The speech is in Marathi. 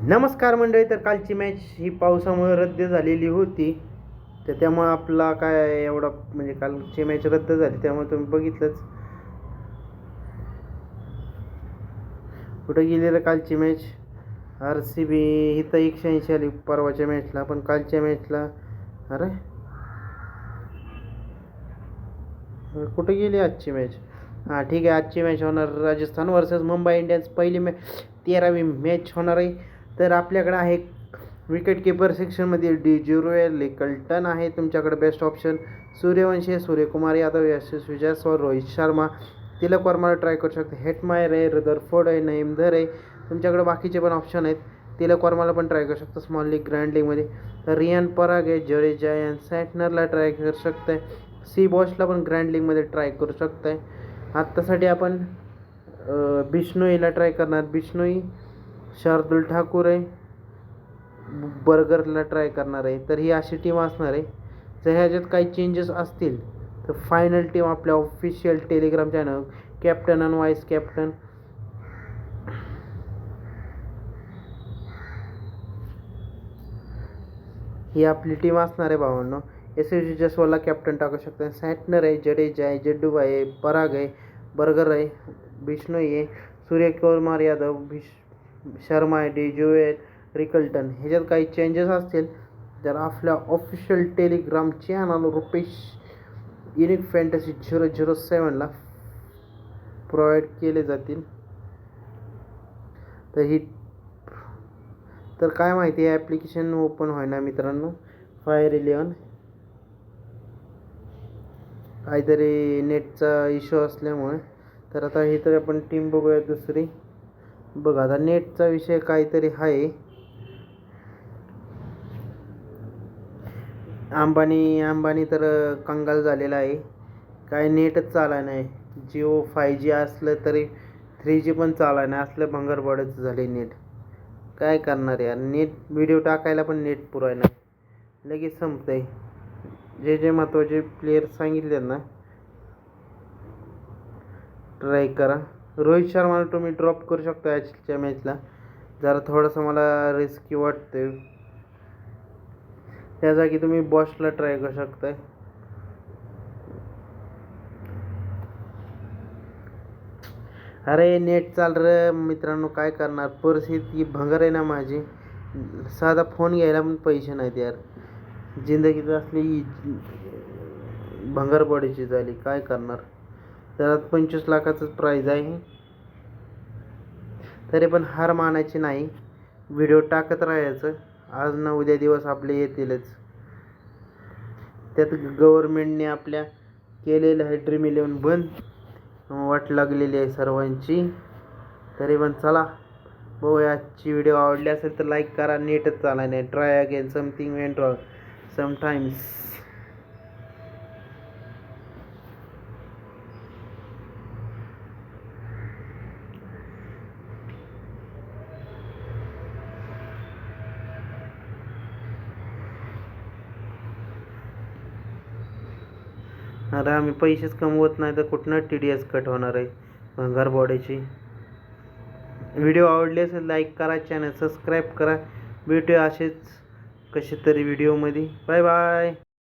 नमस्कार मंडळी. तर कालची मॅच ही पावसामुळे रद्द झालेली होती, तर त्यामुळे आपला काय एवढा म्हणजे कालची मॅच रद्द झाली, त्यामुळे तुम्ही बघितलंच कुठं गेली रे कालची मॅच. RCB ही तर 180 आली परवाच्या मॅचला, पण कालच्या मॅचला अरे कुठे गेली आजची मॅच. हां ठीक आहे, आजची मॅच होणार राजस्थान वर्सेस मुंबई इंडियन्स. पहिली 13वी मॅच होणार आहे. तर आपल्याकडे आहे विकेट किपर सेक्शनमध्ये डी लिकल्टन आहे तुमच्याकडे बेस्ट ऑप्शन. सूर्यवंशी, सूर्यकुमार यादव, यशस्वी जायस्वाल, रोहित शर्मा, तिलक वर्माला ट्राय करू शकते. हेटमायर आहे, रदरफोर्ड आहे, नईमधर आहे. तुमच्याकडे बाकीचे पण ऑप्शन आहेत. तिलक वर्माला पण ट्राय करू शकता स्मॉल लीग ग्रँड लीगमध्ये. तर रियान पराग आहे, जडेजा आणि सॅटनरला ट्राय करू शकताय. सी बॉशला पण ग्रँड लीगमध्ये ट्राय करू शकताय. आत्तासाठी आपण बिश्नोईला ट्राय करणार. बिश्नोई, शार्दुल ठाकूर आहे, बर्गरला ट्राय करणार आहे. तर ही अशी टीम असणार आहे. जर ह्याच्यात काही चेंजेस असतील तर फायनल टीम आपल्या ऑफिशियल टेलिग्राम चॅनल कॅप्टन आणि व्हाईस कॅप्टन ही आपली टीम असणार आहे भावांनो. यशस्वी जयस्वालला कॅप्टन टाकू शकता. सॅटनर आहे, जडेजा आहे, जड्डूभाई आहे, पराग आहे, बर्गर आहे, बिश्नोई आहे, सूर्यकुमार यादव, शर्मा आहे, डी रिकल्टन. ह्याच्यात काही चेंजेस असतील तर आपल्या official Telegram channel Rupesh unique fantasy 007ला प्रोव्हाइड केले जातील. तर काय माहिती आहे, ॲप्लिकेशन ओपन होईना मित्रांनो. फायर 11 काहीतरी नेटचा इश्यू असल्यामुळे. तर आता ही तर आपण टीम बघूया दुसरी. बघा आता नेटचा विषय काहीतरी आहे. अंबानी तर कंगाल झालेला आहे. काय नेटच चालाय नाही. जिओ 5G असलं तरी 3G पण चालाय नाही. असलं भंगरवाड्याचं झाले नेट. काय करणार यार, नेट व्हिडिओ टाकायला पण नेट पुराय नाही, लगेच संपतंय. जे महत्त्वाचे प्लेयर सांगितले ना ट्राय करा. रोहित शर्माला तुम्ही ड्रॉप करू शकता आजच्या मॅचला. जरा थोडंसं मला रिस्की वाटतं. त्या जागी तुम्ही बॉशला ट्राय करू शकताय. अरे नेट चाल रे मित्रांनो, काय करणार. परिस्थिती भंगार आहे ना माझी. साधा फोन घ्यायला पण पैसे नाहीत यार. जिंदगीत असली भंगारपडीची झाली, काय करणार. त्यात 25 लाखाचं प्राईज आहे. तरी पण हार मानायची नाही, व्हिडिओ टाकत राहायचं. आज ना उद्या दिवस आपले येतीलच. त्यात गव्हर्मेंटने आपल्या केलेलं आहे ड्रीम 11 बंद. वाट लागलेली आहे सर्वांची. तरी पण चला बघूया. आजची व्हिडिओ आवडली असेल तर लाईक करा. नेटच चालाय नाही. Try again, something went wrong sometimes. अरे आम्ही पैसेच कमवत नाही तर कुठनं TDS कट होणार आहे भंगार बॉडीची. व्हिडिओ आवडले असेल लाईक करा, चॅनल सबस्क्राईब करा. भेटूया असेच कसे तरी व्हिडिओमध्ये. Bye bye.